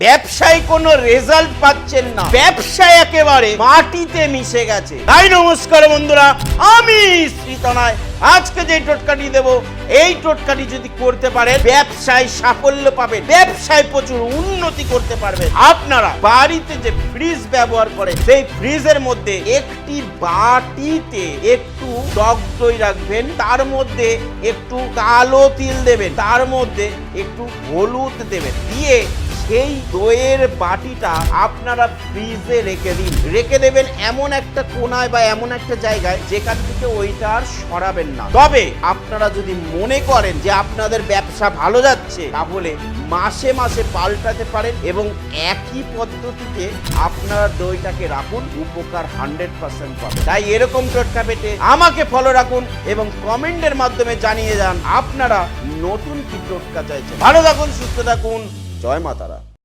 ব্যবসায় কোনো রেজাল্ট পাচ্ছেন না, ব্যবসায় একেবারে মাটিতে মিশে গেছে। তাই নমস্কার বন্ধুরা, আমি শ্রীতনয়। আজকে যে টোটকাটি দেব, এই টোটকাটি যদি করতে পারেন ব্যবসায় সাফল্য পাবেন, ব্যবসায় প্রচুর উন্নতি করতে পারবেন। আপনারা বাড়িতে যে ফ্রিজ ব্যবহার করেন, সেই ফ্রিজের মধ্যে একটি বাটিতে একটু টক দই রাখবেন, তার মধ্যে একটু কালো তিল দেবেন, তার মধ্যে একটু হলুদ দেবেন, দিয়ে সেই দইয়ের বাটিটা আপনারা ফ্রিজে রেখে দেবেন এমন একটা কোনায় বা এমন একটা জায়গায় যেখান থেকে ওইটা আর সরাবেন না। তবে আপনারা যদি মনে করেন যে আপনাদের ব্যবসা ভালো যাচ্ছে, তাহলে মাসে মাসে পাল্টাতে পারেন এবং একই পদ্ধতিতে আপনারা দইটাকে রাখুন, উপকার 100% পাবেন। তাই এরকম টোটকা পেতে আমাকে ফলো রাখুন এবং কমেন্টের মাধ্যমে জানিয়ে যান আপনারা নতুন কি টোটকা চাইছেন। ভালো থাকুন, সুস্থ থাকুন, জয় মাতারা।